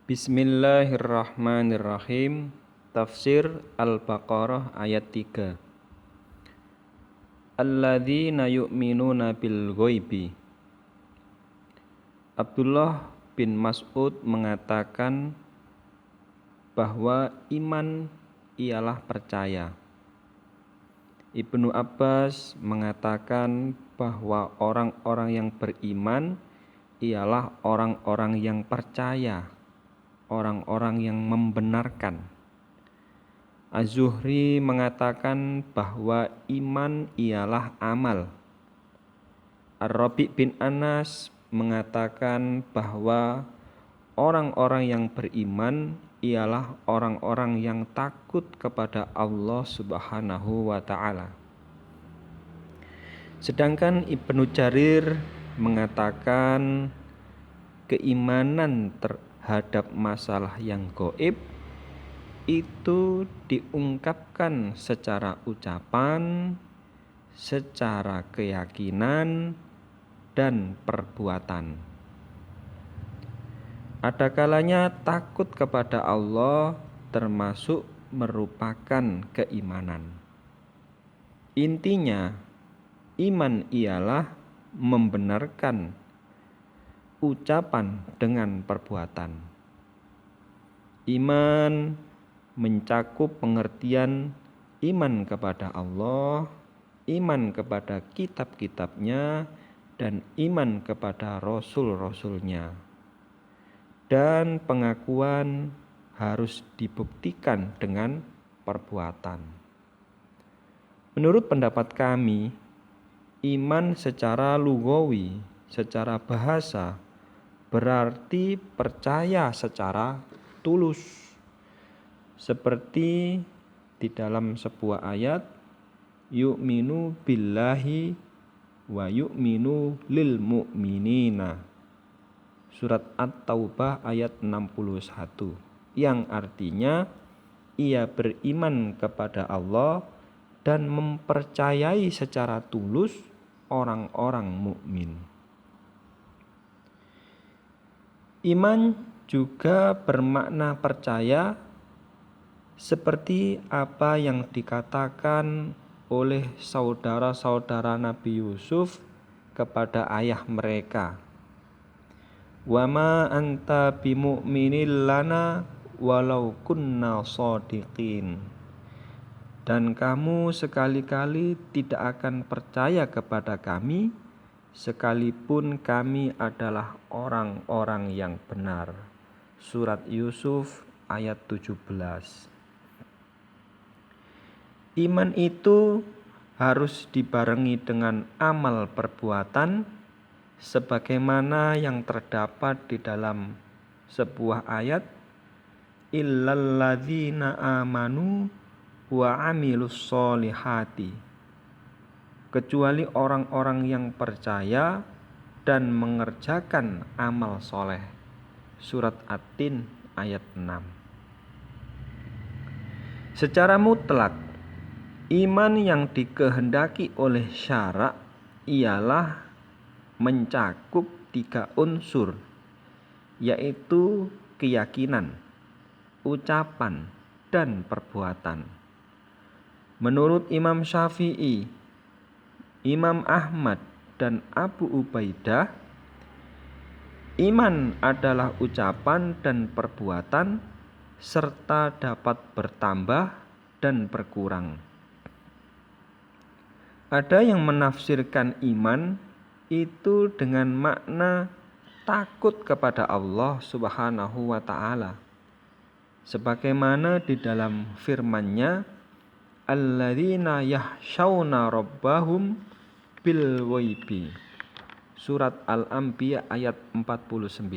Bismillahirrahmanirrahim. Tafsir Al-Baqarah ayat 3. Alladzina yu'minuna bil ghaibi. Abdullah bin Mas'ud mengatakan bahwa iman ialah percaya. Ibnu Abbas mengatakan bahwa orang-orang yang beriman ialah orang-orang yang percaya, orang-orang yang membenarkan. Az-Zuhri mengatakan bahwa iman ialah amal. Ar-Rabi' bin Anas mengatakan bahwa orang-orang yang beriman ialah orang-orang yang takut kepada Allah Subhanahu wa ta'ala. Sedangkan Ibnu Jarir mengatakan keimanan terhadap masalah yang gaib itu diungkapkan secara ucapan, secara keyakinan, dan perbuatan. Ada kalanya takut kepada Allah termasuk merupakan keimanan. Intinya, iman ialah membenarkan ucapan dengan perbuatan. Iman mencakup pengertian iman kepada Allah, iman kepada kitab-kitabnya, dan iman kepada rasul-rasulnya. Dan pengakuan harus dibuktikan dengan perbuatan. Menurut pendapat kami, iman secara lugawi, secara bahasa, berarti percaya secara tulus. Seperti di dalam sebuah ayat, yu'minu billahi wa yu'minu lil mu'minina. Surat At-Taubah ayat 61, yang artinya ia beriman kepada Allah dan mempercayai secara tulus orang-orang mukmin. Iman juga bermakna percaya seperti apa yang dikatakan oleh saudara-saudara Nabi Yusuf kepada ayah mereka. Wa ma anta bimu'minil lana walau kunna shadiqin. Dan kamu sekali-kali tidak akan percaya kepada kami sekalipun kami adalah orang-orang yang benar. Surat Yusuf ayat 17. Iman itu harus dibarengi dengan amal perbuatan sebagaimana yang terdapat di dalam sebuah ayat, illalladzina amanu wa amilus solihati, kecuali orang-orang yang percaya dan mengerjakan amal soleh. Surat At-Tin ayat 6. Secara mutlak, iman yang dikehendaki oleh syara' ialah mencakup 3 unsur, yaitu keyakinan, ucapan, dan perbuatan. Menurut Imam Syafi'i, Imam Ahmad, dan Abu Ubaidah, iman adalah ucapan dan perbuatan serta dapat bertambah dan berkurang. Ada yang menafsirkan iman itu dengan makna takut kepada Allah Subhanahu wa ta'ala, sebagaimana di dalam firman-Nya, alladzina yahsyauna rabbahum bil ghaibi. Surat Al-Anbiya ayat 49.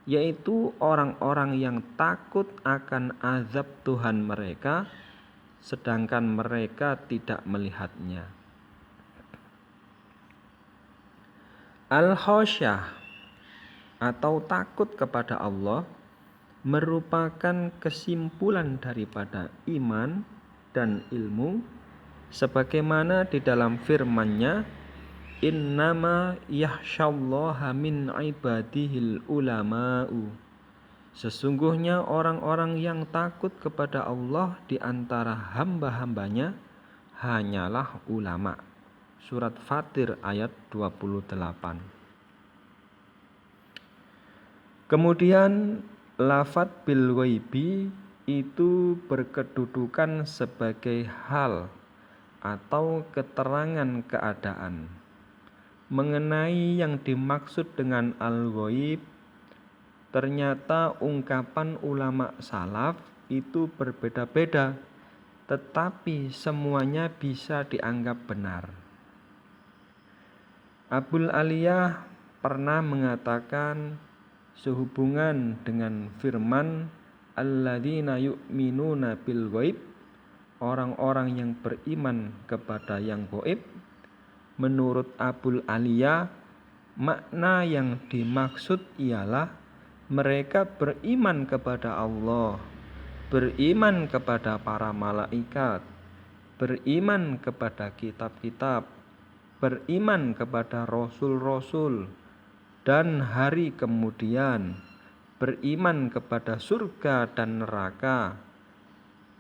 Yaitu orang-orang yang takut akan azab Tuhan mereka sedangkan mereka tidak melihatnya. Al-Khosyah atau takut kepada Allah merupakan kesimpulan daripada iman dan ilmu sebagaimana di dalam firman-Nya, innama yakhsyallaha min ibadihil ulama'u. Sesungguhnya orang-orang yang takut kepada Allah di antara hamba-hambanya hanyalah ulama. Surat Fatir ayat 28. Kemudian lafadz bil ghaibi itu berkedudukan sebagai hal atau keterangan keadaan. Mengenai yang dimaksud dengan al-ghaib, ternyata ungkapan ulama salaf itu berbeda-beda, tetapi semuanya bisa dianggap benar. Abul Aliyah pernah mengatakan sehubungan dengan firman alladzina yu'minuna bil ghaib, orang-orang yang beriman kepada yang gaib. Menurut Abul Aliyah, makna yang dimaksud ialah mereka beriman kepada Allah, beriman kepada para malaikat, beriman kepada kitab-kitab, beriman kepada rasul-rasul dan hari kemudian, beriman kepada surga dan neraka,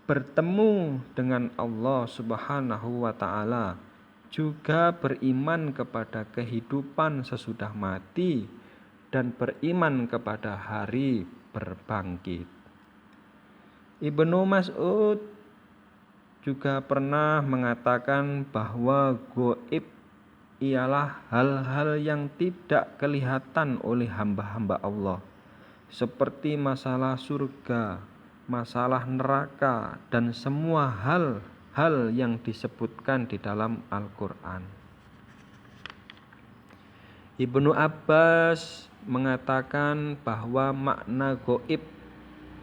bertemu dengan Allah Subhanahu wa ta'ala, juga beriman kepada kehidupan sesudah mati, dan beriman kepada hari berbangkit. Ibnu Mas'ud juga pernah mengatakan bahwa gaib ialah hal-hal yang tidak kelihatan oleh hamba-hamba Allah, seperti masalah surga, masalah neraka, dan semua hal-hal yang disebutkan di dalam Al-Quran. Ibnu Abbas mengatakan bahwa makna gaib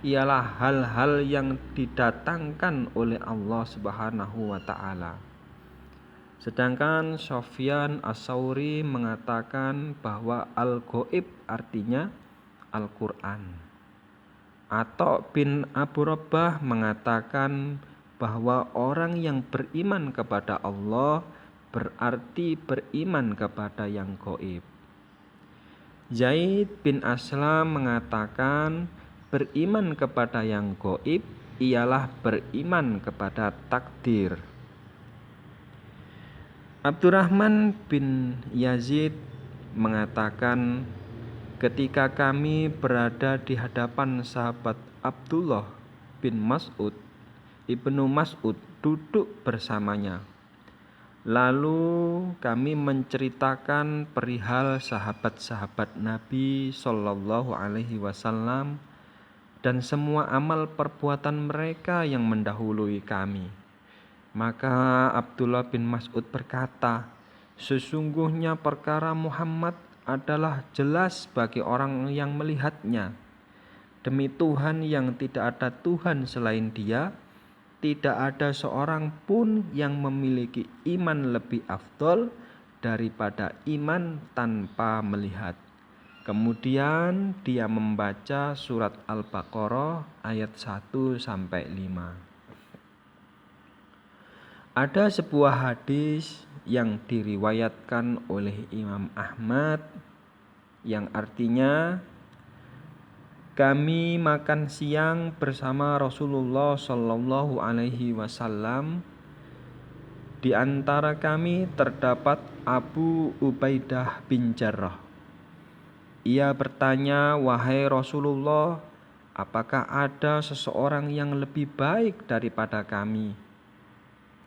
ialah hal-hal yang didatangkan oleh Allah Subhanahu wa ta'ala. Sedangkan Sufyan Ats-Tsauri mengatakan bahwa al-gaib artinya Al-Quran. Atha bin Abu Rabah mengatakan bahwa orang yang beriman kepada Allah berarti beriman kepada yang gaib. Zaid bin Aslam mengatakan beriman kepada yang gaib ialah beriman kepada takdir. Abdurrahman bin Yazid mengatakan, ketika kami berada di hadapan sahabat Abdullah bin Mas'ud, Ibnu Mas'ud duduk bersamanya. Lalu kami menceritakan perihal sahabat-sahabat Nabi Shallallahu Alaihi Wasallam dan semua amal perbuatan mereka yang mendahului kami. Maka Abdullah bin Mas'ud berkata, sesungguhnya perkara Muhammad adalah jelas bagi orang yang melihatnya. Demi Tuhan yang tidak ada Tuhan selain Dia, tidak ada seorang pun yang memiliki iman lebih afdol daripada iman tanpa melihat. Kemudian dia membaca surat Al-Baqarah ayat 1-5. Ada sebuah hadis yang diriwayatkan oleh Imam Ahmad yang artinya, kami makan siang bersama Rasulullah Shallallahu Alaihi Wasallam. Di antara kami terdapat Abu Ubaidah bin Jarrah. Ia bertanya, wahai Rasulullah, apakah ada seseorang yang lebih baik daripada kami?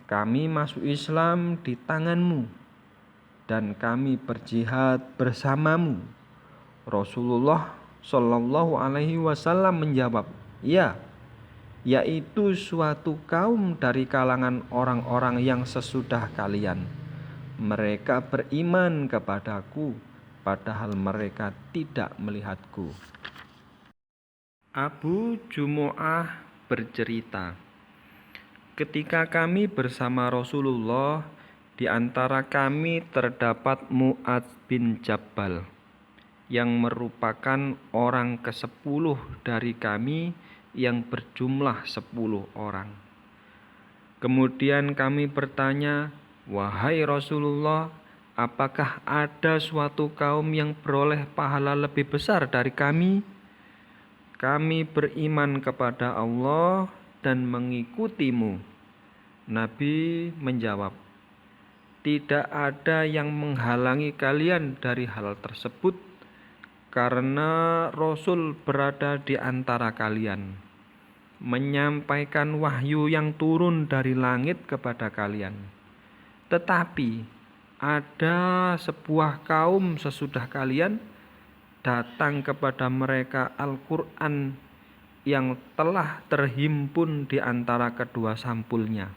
Kami masuk Islam di tanganmu dan kami berjihad bersamamu. Rasulullah Shallallahu Alaihi Wasallam menjawab, ya, yaitu suatu kaum dari kalangan orang-orang yang sesudah kalian. Mereka beriman kepadaku, padahal mereka tidak melihatku. Abu Jumu'ah bercerita, ketika kami bersama Rasulullah, di antara kami terdapat Mu'adz bin Jabal, yang merupakan orang ke-10 dari kami yang berjumlah 10 orang. Kemudian kami bertanya, wahai Rasulullah, apakah ada suatu kaum yang beroleh pahala lebih besar dari kami? kami beriman kepada Allah dan mengikutimu. Nabi menjawab, tidak ada yang menghalangi kalian dari hal tersebut, karena Rasul berada di antara kalian, menyampaikan wahyu yang turun dari langit kepada kalian. Tetapi ada sebuah kaum sesudah kalian, datang kepada mereka Al-Quran yang telah terhimpun di antara kedua sampulnya.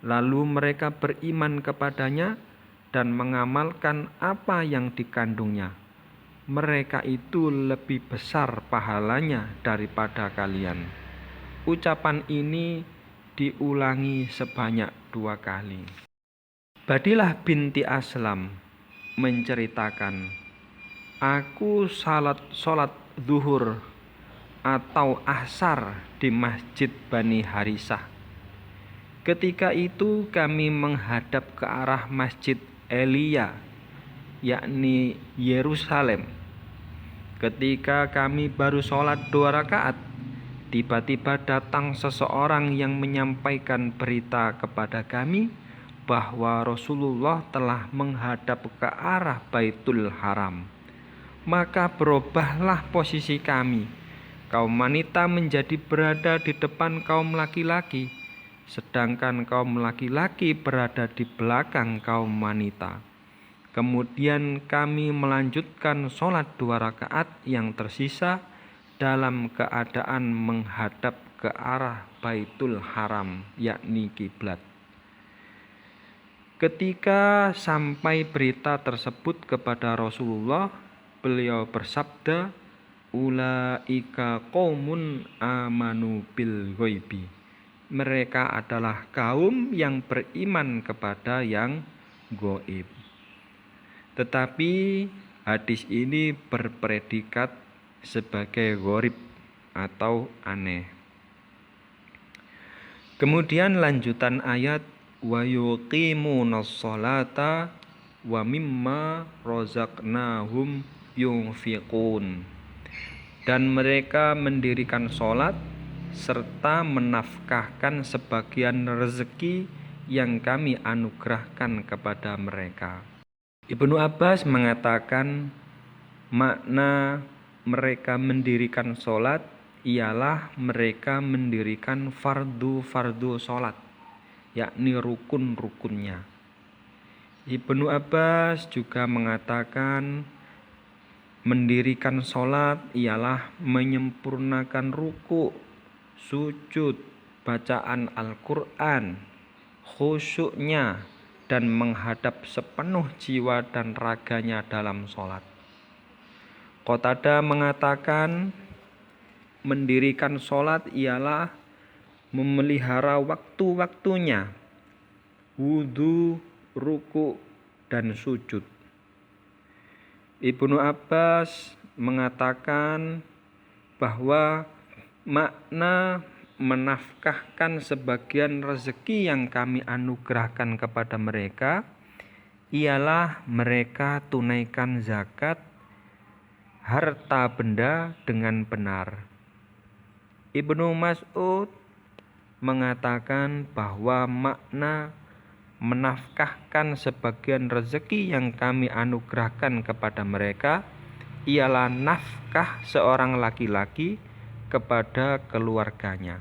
Lalu mereka beriman kepadanya dan mengamalkan apa yang dikandungnya. Mereka itu lebih besar pahalanya daripada kalian. Ucapan ini diulangi sebanyak 2 kali. Badilah binti Aslam menceritakan, aku sholat zuhur atau asar di Masjid Bani Harisah. Ketika itu kami menghadap ke arah Masjid Elia, yakni Yerusalem. Ketika kami baru sholat 2 rakaat, tiba-tiba datang seseorang yang menyampaikan berita kepada kami bahwa Rasulullah telah menghadap ke arah Baitul Haram. Maka berubahlah posisi kami. Kaum wanita menjadi berada di depan kaum laki-laki, sedangkan kaum laki-laki berada di belakang kaum wanita. Kemudian kami melanjutkan sholat 2 rakaat yang tersisa dalam keadaan menghadap ke arah Baitul Haram, yakni kiblat. Ketika sampai berita tersebut kepada Rasulullah, beliau bersabda, ulaika qaumun amanu bil ghaibi. Mereka adalah kaum yang beriman kepada yang gaib. Tetapi hadis ini berpredikat sebagai gharib atau aneh. Kemudian lanjutan ayat, wa yuqimunas sholata wa mimma razaqnahum yunfiqun. Dan mereka mendirikan sholat serta menafkahkan sebagian rezeki yang kami anugerahkan kepada mereka. Ibnu Abbas mengatakan makna mereka mendirikan sholat ialah mereka mendirikan fardu-fardu sholat, yakni rukun-rukunnya. Ibnu Abbas juga mengatakan mendirikan sholat ialah menyempurnakan ruku, sujud, bacaan Al-Quran, khusyuknya, dan menghadap sepenuh jiwa dan raganya dalam sholat. Qatadah mengatakan mendirikan sholat ialah memelihara waktu-waktunya, wudu, ruku, dan sujud. Ibnu Abbas mengatakan bahwa makna menafkahkan sebagian rezeki yang kami anugerahkan kepada mereka ialah mereka tunaikan zakat harta benda dengan benar. Ibnu Mas'ud mengatakan bahwa makna menafkahkan sebagian rezeki yang kami anugerahkan kepada mereka ialah nafkah seorang laki-laki kepada keluarganya.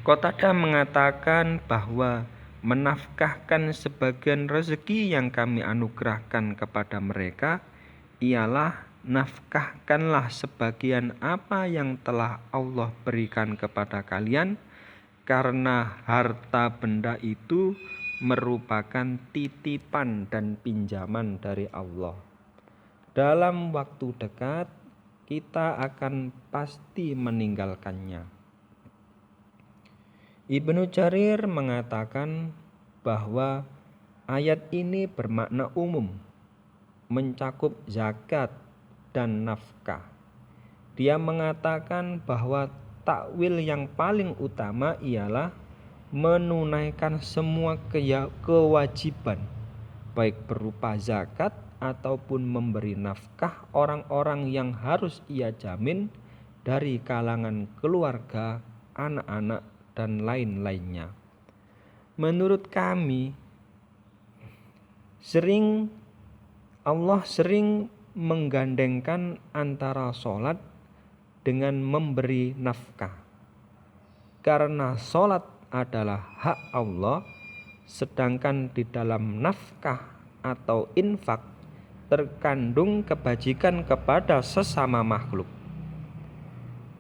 Qatadah mengatakan bahwa menafkahkan sebagian rezeki yang kami anugerahkan kepada mereka ialah nafkahkanlah sebagian apa yang telah Allah berikan kepada kalian, karena harta benda itu merupakan titipan dan pinjaman dari Allah. Dalam waktu dekat kita akan pasti meninggalkannya. Ibnu Jarir mengatakan bahwa ayat ini bermakna umum, mencakup zakat dan nafkah. Dia mengatakan bahwa takwil yang paling utama ialah menunaikan semua kewajiban, baik berupa zakat ataupun memberi nafkah orang-orang yang harus ia jamin dari kalangan keluarga, anak-anak, dan lain-lainnya. Menurut kami, Allah sering menggandengkan antara sholat dengan memberi nafkah. Karena sholat adalah hak Allah, sedangkan di dalam nafkah atau infak terkandung kebajikan kepada sesama makhluk.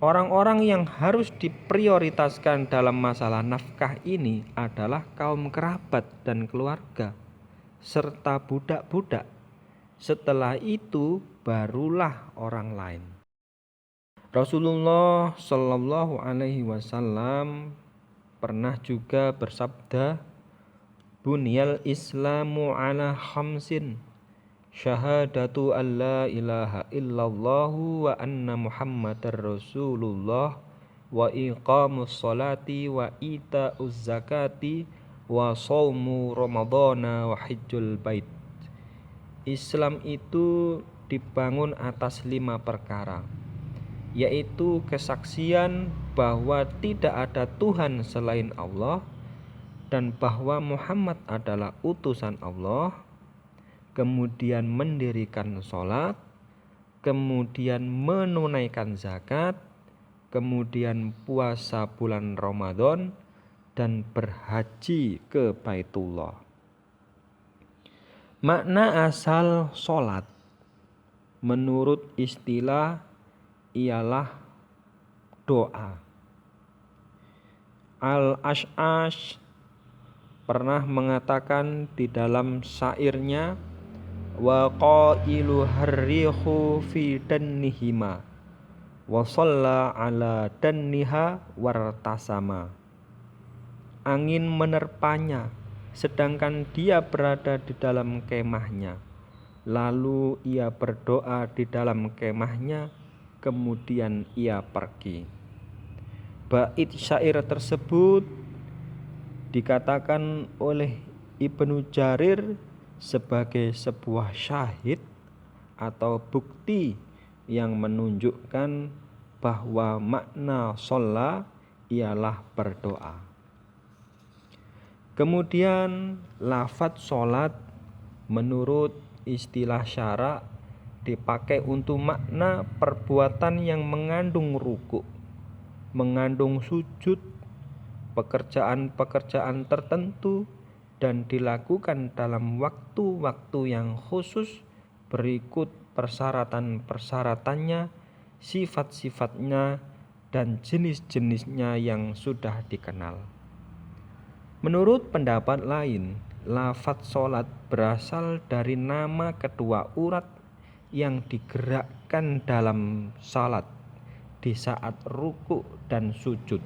Orang-orang yang harus diprioritaskan dalam masalah nafkah ini adalah kaum kerabat dan keluarga, serta budak-budak. Setelah itu barulah orang lain. Rasulullah Shallallahu Alaihi Wasallam pernah juga bersabda, "Bunyal Islamu ala khamsin, syahadatu an la ilaha illallahu wa anna muhammadar rasulullah wa iqamus sholati wa ita'uz zakati wa shaumu ramadhana wa hajjul bait." Islam itu dibangun atas 5 perkara, yaitu kesaksian bahwa tidak ada Tuhan selain Allah dan bahwa Muhammad adalah utusan Allah, kemudian mendirikan sholat, kemudian menunaikan zakat, kemudian puasa bulan Ramadan, dan berhaji ke Baitullah. Makna asal sholat menurut istilah ialah doa. Al-Ash'ash pernah mengatakan di dalam syairnya, wa qailu harrihu fi dannihima wa shalla ala danniha wartasama. Angin menerpanya sedangkan dia berada di dalam kemahnya, lalu ia berdoa di dalam kemahnya, kemudian ia pergi. Bait syair tersebut dikatakan oleh Ibnu Jarir sebagai sebuah syahid atau bukti yang menunjukkan bahwa makna sholat ialah berdoa. Kemudian lafadz sholat menurut istilah syara dipakai untuk makna perbuatan yang mengandung ruku', mengandung sujud, pekerjaan-pekerjaan tertentu, dan dilakukan dalam waktu-waktu yang khusus berikut persyaratan-persyaratannya, sifat-sifatnya, dan jenis-jenisnya yang sudah dikenal. Menurut pendapat lain, lafadz sholat berasal dari nama kedua urat yang digerakkan dalam salat di saat ruku' dan sujud.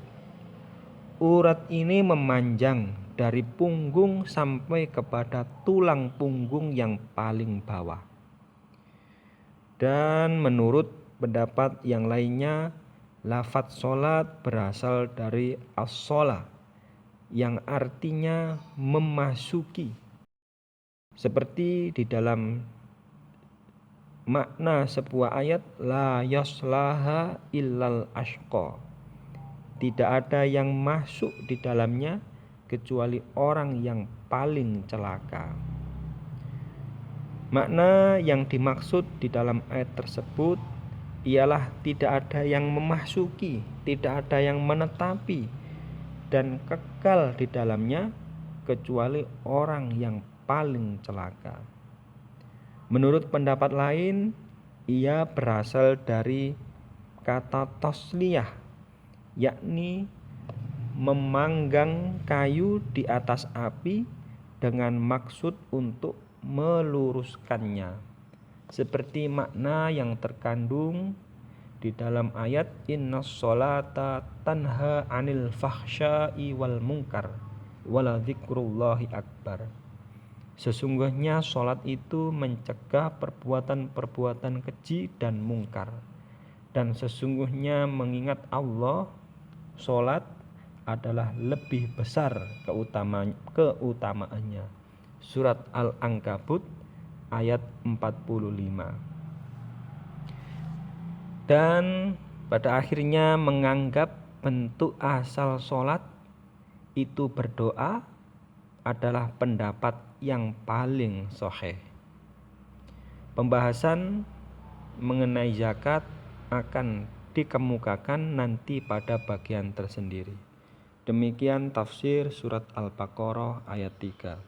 Urat ini memanjang dari punggung sampai kepada tulang punggung yang paling bawah. Dan menurut pendapat yang lainnya, lafadz sholat berasal dari as-sholah yang artinya memasuki. Seperti di dalam makna sebuah ayat, la yaslaha illal ashqa. Tidak ada yang masuk di dalamnya kecuali orang yang paling celaka. Makna yang dimaksud di dalam ayat tersebut ialah tidak ada yang memasuki, tidak ada yang menetapi dan kekal di dalamnya kecuali orang yang paling celaka. Menurut pendapat lain, ia berasal dari kata tasliyah, yakni memanggang kayu di atas api dengan maksud untuk meluruskannya, seperti makna yang terkandung di dalam ayat innas sholata tanha anil fahsya'i wal munkar wala dzikrullahi akbar. Sesungguhnya sholat itu mencegah perbuatan-perbuatan keji dan mungkar, dan sesungguhnya mengingat Allah, sholat adalah lebih besar keutamaannya. Surat Al-Ankabut ayat 45. Dan pada akhirnya menganggap bentuk asal sholat itu berdoa adalah pendapat yang paling sahih. Pembahasan mengenai zakat akan dikemukakan nanti pada bagian tersendiri. Demikian tafsir surat Al-Baqarah ayat 3.